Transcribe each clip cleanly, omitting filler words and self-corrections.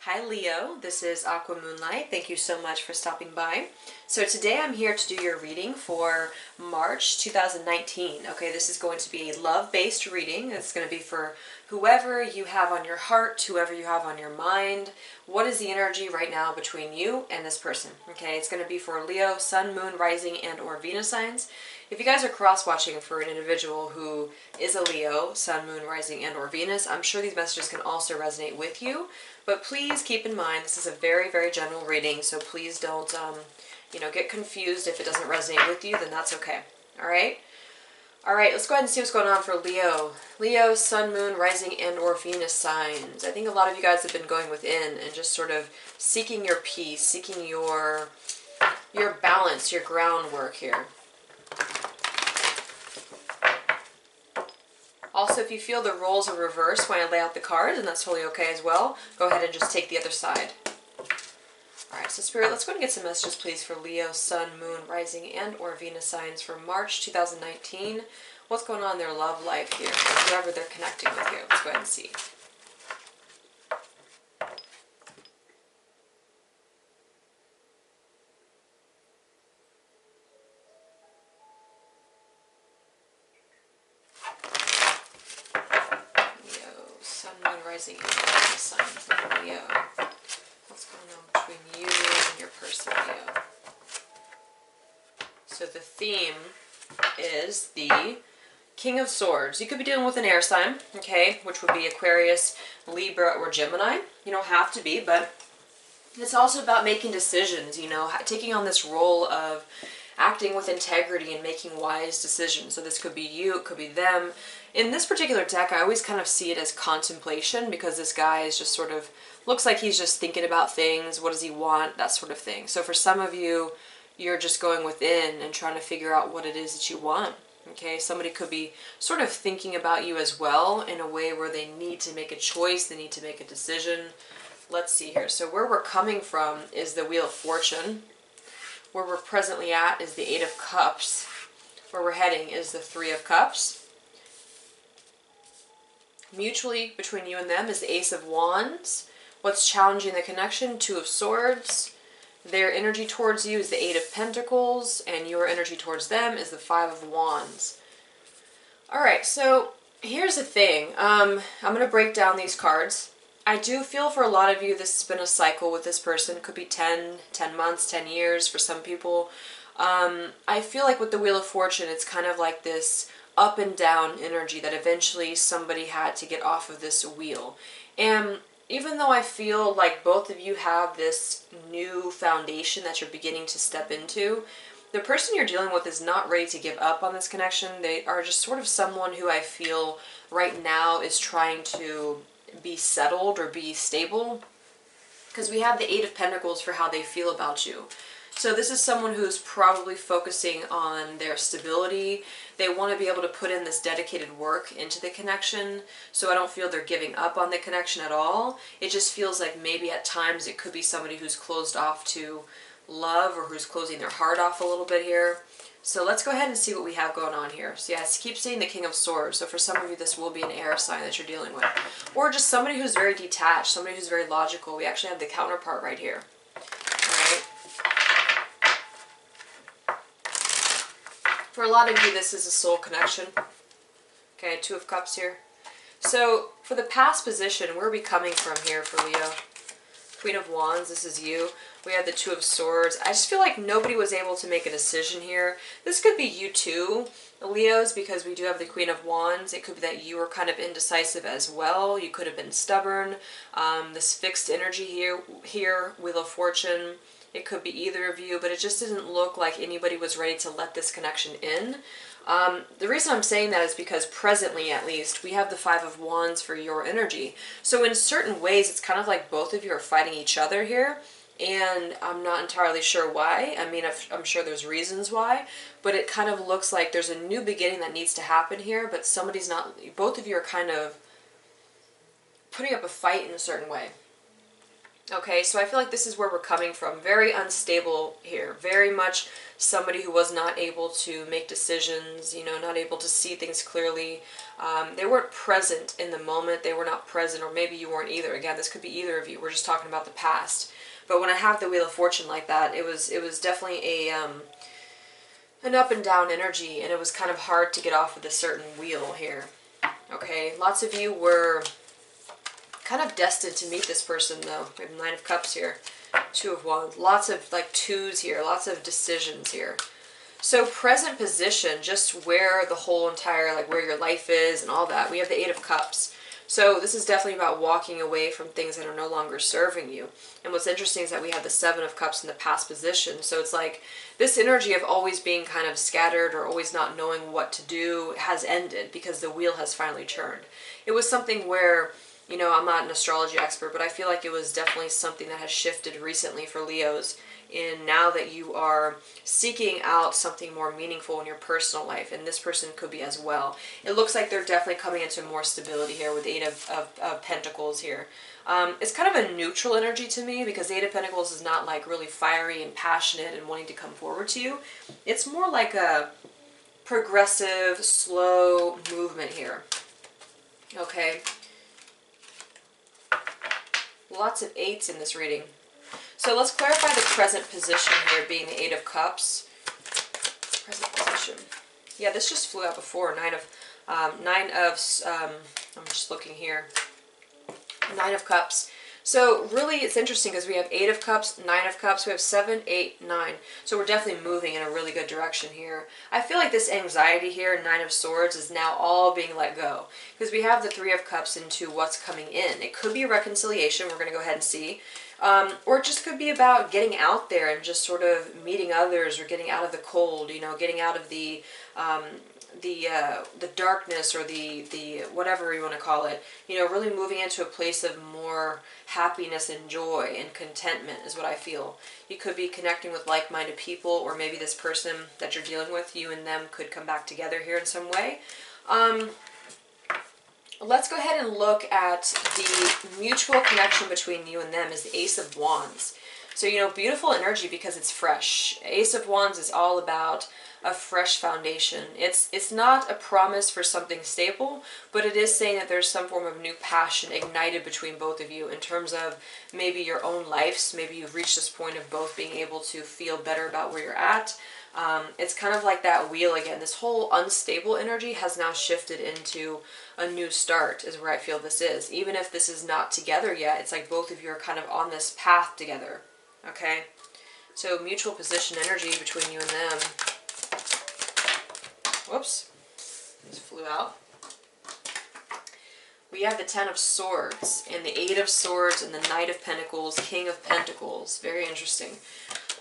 Hi Leo, this is Aqua Moonlight. Thank you so much for stopping by. So today I'm here to do your reading for March 2019. Okay, this is going to be a love-based reading. It's going to be for whoever you have on your heart, whoever you have on your mind. What is the energy right now between you and this person? Okay, it's going to be for Leo, Sun, Moon, Rising, and or Venus signs. If you guys are cross-watching for an individual who is a Leo, Sun, Moon, Rising, and or Venus, I'm sure these messages can also resonate with you. But please keep in mind, this is a very, very general reading, so please don't, get confused if it doesn't resonate with you, then that's okay. All right? All right, let's go ahead and see what's going on for Leo. Leo, Sun, Moon, Rising, and or Venus signs. I think a lot of you guys have been going within and just sort of seeking your peace, seeking your balance, your groundwork here. Also, if you feel the roles are reversed when I lay out the cards, and that's totally okay as well, go ahead and just take the other side. Alright, so Spirit, let's go ahead and get some messages, please, for Leo, Sun, Moon, Rising, and or Venus signs for March 2019. What's going on in their love life here, whoever they're connecting with here. Let's go ahead and see. Rising and Venus sign for Leo. What's going on between you and your person, Leo? So the theme is the King of Swords. You could be dealing with an air sign, okay, which would be Aquarius, Libra, or Gemini. You don't have to be, but it's also about making decisions, taking on this role of acting with integrity and making wise decisions. So this could be you, it could be them. In this particular deck, I always kind of see it as contemplation, because this guy is just sort of, looks like he's just thinking about things. What does he want? That sort of thing. So for some of you, you're just going within and trying to figure out what it is that you want. Okay, somebody could be sort of thinking about you as well in a way where they need to make a choice, they need to make a decision. Let's see here. So where we're coming from is the Wheel of Fortune. Where we're presently at is the Eight of Cups. Where we're heading is the Three of Cups. Mutually between you and them is the Ace of Wands. What's challenging the connection? Two of Swords. Their energy towards you is the Eight of Pentacles, and your energy towards them is the Five of Wands. Alright, so here's the thing. I'm going to break down these cards. I do feel for a lot of you this has been a cycle with this person. It could be 10 months, 10 years for some people. I feel like with the Wheel of Fortune, it's kind of like this up and down energy that eventually somebody had to get off of this wheel. And even though I feel like both of you have this new foundation that you're beginning to step into, the person you're dealing with is not ready to give up on this connection. They are just sort of someone who I feel right now is trying to be settled or be stable, because we have the Eight of Pentacles for how they feel about you. So this is someone who's probably focusing on their stability. They want to be able to put in this dedicated work into the connection, so I don't feel they're giving up on the connection at all. It just feels like maybe at times it could be somebody who's closed off to love, or who's closing their heart off a little bit here. So let's go ahead and see what we have going on here. So yeah, I keep seeing the King of Swords. So for some of you, this will be an air sign that you're dealing with. Or just somebody who's very detached, somebody who's very logical. We actually have the counterpart right here. Alright. For a lot of you, this is a soul connection. Okay, Two of Cups here. So for the past position, where are we coming from here for Leo? Queen of Wands, this is you. We have the Two of Swords. I just feel like nobody was able to make a decision here. This could be you too, Leos, because we do have the Queen of Wands. It could be that you were kind of indecisive as well. You could have been stubborn. This fixed energy here, Wheel of Fortune. It could be either of you, but it just didn't look like anybody was ready to let this connection in. The reason I'm saying that is because presently, at least, we have the Five of Wands for your energy. So in certain ways, it's kind of like both of you are fighting each other here, and I'm not entirely sure why. I mean, I'm sure there's reasons why, but it kind of looks like there's a new beginning that needs to happen here, but somebody's not, both of you are kind of putting up a fight in a certain way. Okay, so I feel like this is where we're coming from. Very unstable here. Very much somebody who was not able to make decisions, you know, not able to see things clearly. They weren't present in the moment. They were not present, or maybe you weren't either. Again, this could be either of you. We're just talking about the past. But when I have the Wheel of Fortune like that, it was definitely a an up and down energy, and it was kind of hard to get off of this certain wheel here. Okay, lots of you were kind of destined to meet this person, though. We have Nine of Cups here, Two of Wands, lots of like twos here, lots of decisions here. So present position, just where the whole entire, like where your life is and all that. We have the Eight of Cups. So this is definitely about walking away from things that are no longer serving you. And what's interesting is that we have the Seven of Cups in the past position. So it's like this energy of always being kind of scattered or always not knowing what to do has ended because the wheel has finally turned. It was something where, you know, I'm not an astrology expert, but I feel like it was definitely something that has shifted recently for Leos in now that you are seeking out something more meaningful in your personal life, and this person could be as well. It looks like they're definitely coming into more stability here with the Eight of Pentacles here. It's kind of a neutral energy to me because the Eight of Pentacles is not like really fiery and passionate and wanting to come forward to you. It's more like a progressive, slow movement here. Okay. Lots of eights in this reading. So let's clarify the present position here being the Eight of Cups. Present position. Yeah, this just flew out before. I'm just looking here. Nine of Cups. So really it's interesting because we have Eight of Cups, Nine of Cups, we have 7, 8, 9. So we're definitely moving in a really good direction here. I feel like this anxiety here, Nine of Swords, is now all being let go. Because we have the Three of Cups into what's coming in. It could be a reconciliation, we're going to go ahead and see. Or it just could be about getting out there and just sort of meeting others or getting out of the cold, you know, getting out of the darkness or the whatever you want to call it, you know, really moving into a place of more happiness and joy and contentment is what I feel. You could be connecting with like-minded people, or maybe this person that you're dealing with, you and them could come back together here in some way. Let's go ahead and look at the mutual connection between you and them is the Ace of Wands. So, you know, beautiful energy because it's fresh. Ace of Wands is all about a fresh foundation. It's not a promise for something stable, but it is saying that there's some form of new passion ignited between both of you in terms of maybe your own lives. Maybe you've reached this point of both being able to feel better about where you're at. It's kind of like that wheel again. This whole unstable energy has now shifted into a new start is where I feel this is. Even if this is not together yet, it's like both of you are kind of on this path together. Okay? So mutual position energy between you and them. Whoops. This flew out. We have the Ten of Swords and the Eight of Swords and the Knight of Pentacles, King of Pentacles. Very interesting.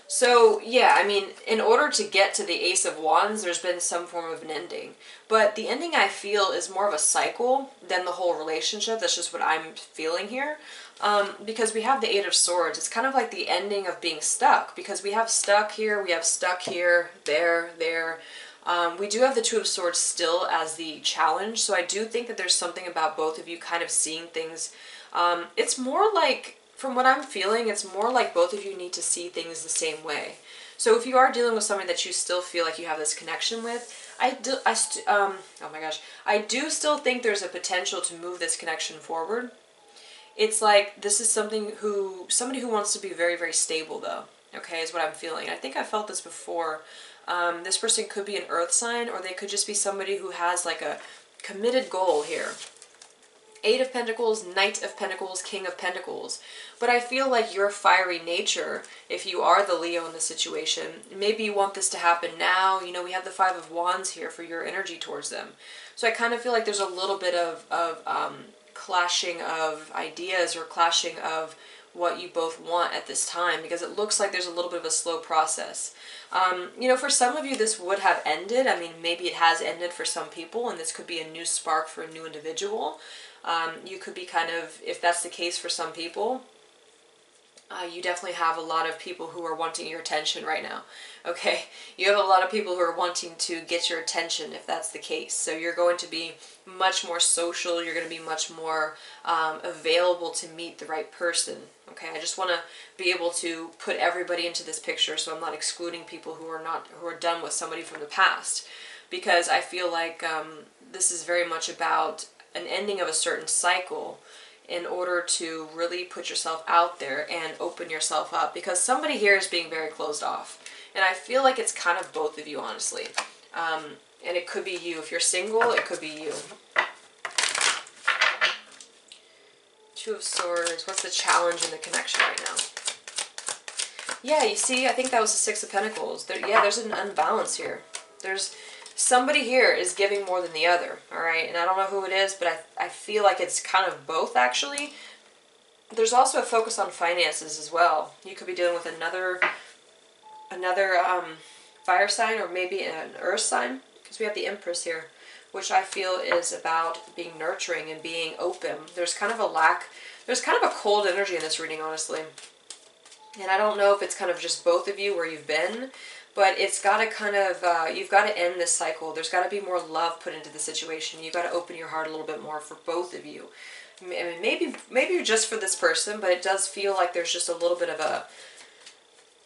So, yeah, I mean, in order to get to the Ace of Wands, there's been some form of an ending. But the ending, I feel, is more of a cycle than the whole relationship. That's just what I'm feeling here. Because we have the Eight of Swords. It's kind of like the ending of being stuck. Because we have stuck here, we have stuck here, there. We do have the Two of Swords still as the challenge. So I do think that there's something about both of you kind of seeing things. It's more like... From what I'm feeling, it's more like both of you need to see things the same way. So if you are dealing with somebody that you still feel like you have this connection with, oh my gosh, I do still think there's a potential to move this connection forward. It's like this is somebody who wants to be very, very stable though. Okay, is what I'm feeling. I think I felt this before. This person could be an earth sign, or they could just be somebody who has like a committed goal here. Eight of Pentacles, Knight of Pentacles, King of Pentacles. But I feel like your fiery nature, if you are the Leo in the situation, maybe you want this to happen now. You know, we have the Five of Wands here for your energy towards them. So I kind of feel like there's a little bit of clashing of ideas or clashing of what you both want at this time, because it looks like there's a little bit of a slow process. You know, for some of you this would have ended. I mean, maybe it has ended for some people, and this could be a new spark for a new individual. You could be kind of, if that's the case for some people, You definitely have a lot of people who are wanting your attention right now. Okay, you have a lot of people who are wanting to get your attention if that's the case. So you're going to be much more social. You're going to be much more available to meet the right person. Okay, I just want to be able to put everybody into this picture, so I'm not excluding people who are done with somebody from the past, because I feel like this is very much about an ending of a certain cycle, in order to really put yourself out there and open yourself up, because somebody here is being very closed off. And I feel like it's kind of both of you, honestly. And it could be you. If you're single, it could be you. Two of Swords. What's the challenge in the connection right now? Yeah, you see, I think that was the Six of Pentacles. There's an unbalance here. There's somebody here is giving more than the other, all right? And I don't know who it is, but I feel like it's kind of both, actually. There's also a focus on finances as well. You could be dealing with another fire sign, or maybe an earth sign, because we have the Empress here, which I feel is about being nurturing and being open. There's kind of a cold energy in this reading, honestly. And I don't know if it's kind of just both of you where you've been, but it's got to kind of, you've got to end this cycle. There's got to be more love put into the situation. You've got to open your heart a little bit more for both of you. I mean, maybe just for this person, but it does feel like there's just a little bit of a,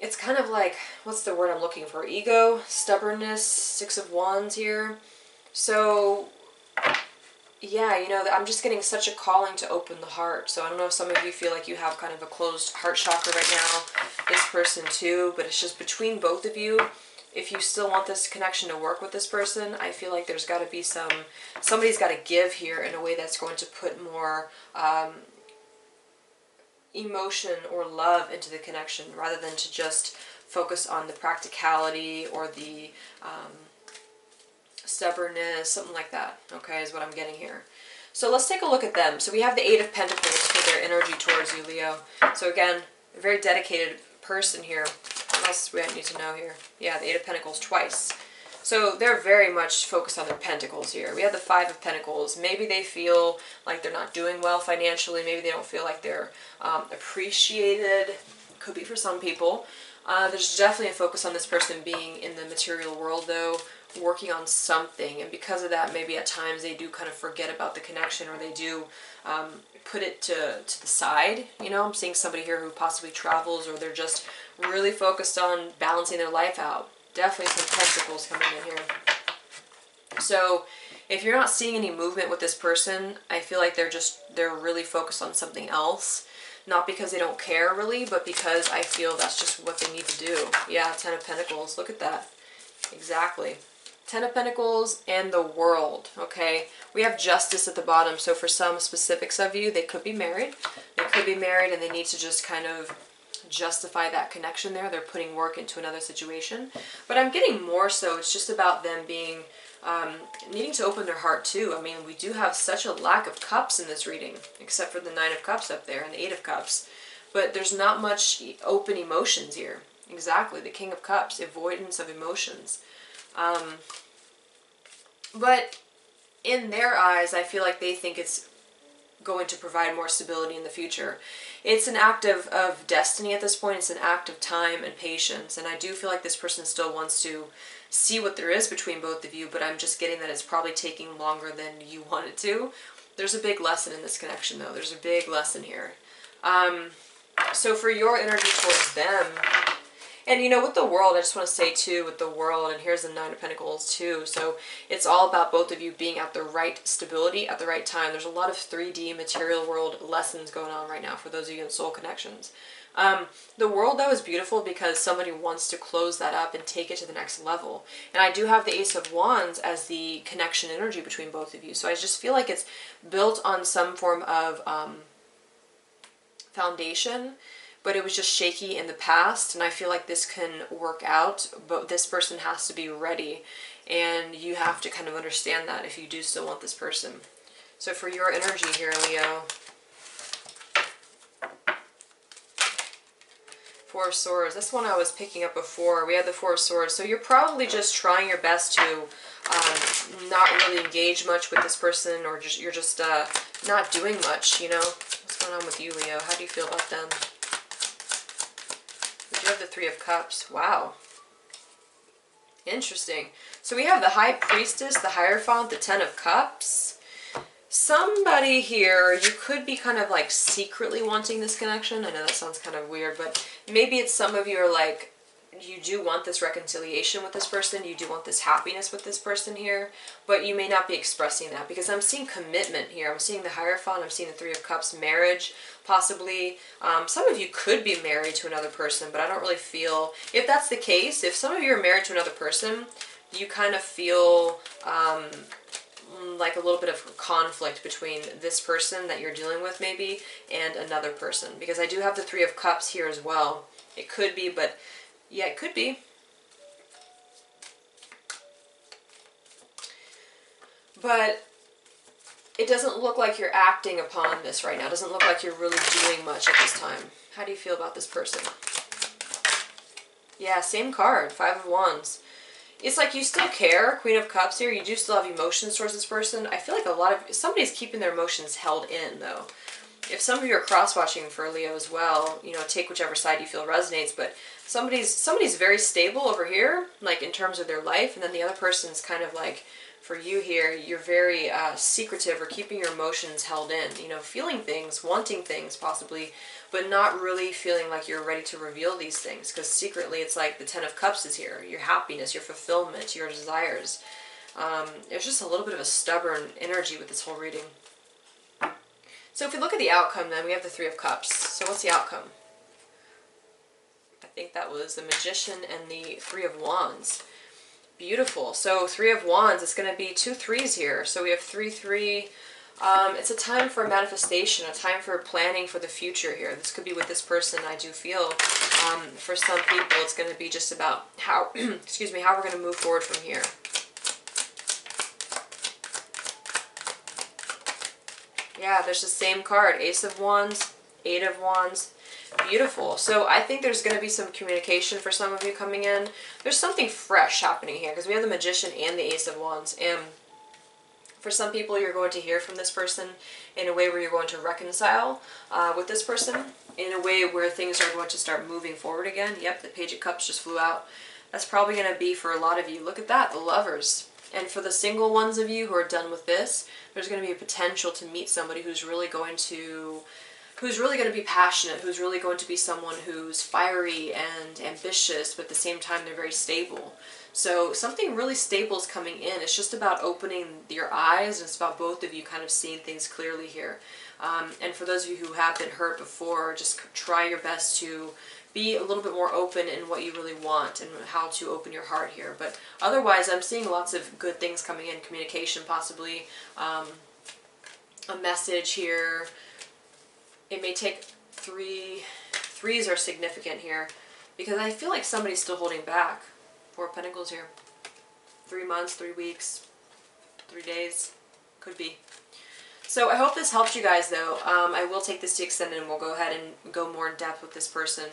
it's kind of like, what's the word I'm looking for? Ego, stubbornness, Six of Wands here. So, yeah, you know, I'm just getting such a calling to open the heart. So I don't know if some of you feel like you have kind of a closed heart chakra right now. This person too, but it's just between both of you. If you still want this connection to work with this person, I feel like there's got to be somebody's got to give here in a way that's going to put more emotion or love into the connection, rather than to just focus on the practicality or the stubbornness, something like that, okay, is what I'm getting here. So let's take a look at them. So we have the Eight of Pentacles for their energy towards you, Leo. So again, a very dedicated person here. What else do we need to know here? Yeah, the Eight of Pentacles twice. So they're very much focused on their pentacles here. We have the Five of Pentacles. Maybe they feel like they're not doing well financially. Maybe they don't feel like they're appreciated. Could be for some people. There's definitely a focus on this person being in the material world, though, working on something. And because of that, maybe at times they do kind of forget about the connection, or they do put it to the side. You know, I'm seeing somebody here who possibly travels, or they're just really focused on balancing their life out. Definitely some pentacles coming in here. So if you're not seeing any movement with this person, I feel like they're really focused on something else. Not because they don't care really, but because I feel that's just what they need to do. Yeah, Ten of Pentacles. Look at that. Exactly. Ten of Pentacles and the World, okay? We have Justice at the bottom, so for some specifics of you, they could be married. They could be married and they need to just kind of justify that connection there. They're putting work into another situation. But I'm getting more so, it's just about them being, needing to open their heart too. I mean, we do have such a lack of cups in this reading, except for the Nine of Cups up there and the Eight of Cups. But there's not much open emotions here. Exactly, the King of Cups, avoidance of emotions. But in their eyes, I feel like they think it's going to provide more stability in the future. It's an act of destiny at this point. It's an act of time and patience. And I do feel like this person still wants to see what there is between both of you, but I'm just getting that it's probably taking longer than you want it to. There's a big lesson in this connection, though. There's a big lesson here. So for your energy towards them, and you know, with the World, I just want to say too, with the World, and here's the Nine of Pentacles too, so it's all about both of you being at the right stability at the right time. There's a lot of 3D material world lessons going on right now for those of you in soul connections. The World, though, is beautiful because somebody wants to close that up and take it to the next level. And I do have the Ace of Wands as the connection energy between both of you, so I just feel like it's built on some form of foundation, but it was just shaky in the past, and I feel like this can work out, but this person has to be ready, and you have to kind of understand that if you do still want this person. So for your energy here, Leo, Four of Swords. That's one I was picking up before. We had the Four of Swords. So you're probably just trying your best to not really engage much with this person, or you're just not doing much, you know? What's going on with you, Leo? How do you feel about them? have the Three of Cups. Wow. Interesting. So we have the High Priestess, the Hierophant, the Ten of Cups. Somebody here, you could be kind of like secretly wanting this connection. I know that sounds kind of weird, but maybe it's some of you are like, you do want this reconciliation with this person, you do want this happiness with this person here, but you may not be expressing that because I'm seeing commitment here. I'm seeing the Hierophant, I'm seeing the Three of Cups, marriage, possibly. Some of you could be married to another person, but I don't really feel, if that's the case, if some of you are married to another person, you kind of feel like a little bit of conflict between this person that you're dealing with maybe and another person, because I do have the Three of Cups here as well. It could be, but yeah, it could be. But it doesn't look like you're acting upon this right now. It doesn't look like you're really doing much at this time. How do you feel about this person? Yeah, same card, Five of Wands. It's like you still care, Queen of Cups here. You do still have emotions towards this person. I feel like somebody's keeping their emotions held in, though. If some of you are cross-watching for Leo as well, you know, take whichever side you feel resonates, but somebody's very stable over here, like in terms of their life, and then the other person's kind of like, for you here, you're very secretive or keeping your emotions held in, you know, feeling things, wanting things possibly, but not really feeling like you're ready to reveal these things, because secretly it's like the Ten of Cups is here, your happiness, your fulfillment, your desires. There's just a little bit of a stubborn energy with this whole reading. So if we look at the outcome, then we have the Three of Cups. So what's the outcome? I think that was the Magician and the Three of Wands. Beautiful. So Three of Wands, it's going to be 2 threes here. So we have 3, 3. It's a time for manifestation, a time for planning for the future here. This could be with this person, I do feel. For some people, it's going to be just about how, excuse me, how we're going to move forward from here. Yeah, there's the same card. Ace of Wands, Eight of Wands. Beautiful. So I think there's going to be some communication for some of you coming in. There's something fresh happening here because we have the Magician and the Ace of Wands. And for some people, you're going to hear from this person in a way where you're going to reconcile with this person, in a way where things are going to start moving forward again. Yep, the Page of Cups just flew out. That's probably going to be for a lot of you. Look at that, the Lovers. And for the single ones of you who are done with this, there's going to be a potential to meet somebody who's really going to be passionate, who's really going to be someone who's fiery and ambitious, but at the same time they're very stable. So something really stable is coming in. It's just about opening your eyes, and it's about both of you kind of seeing things clearly here. And for those of you who have been hurt before, just try your best to be a little bit more open in what you really want and how to open your heart here. But otherwise, I'm seeing lots of good things coming in. Communication, possibly. A message here. It may take threes are significant here because I feel like somebody's still holding back. Four of Pentacles here. 3 months, 3 weeks, 3 days. Could be. So I hope this helps you guys, though. I will take this to extended, and we'll go ahead and go more in depth with this person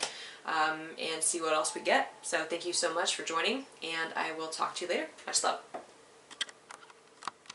and see what else we get. So thank you so much for joining, and I will talk to you later. Much love.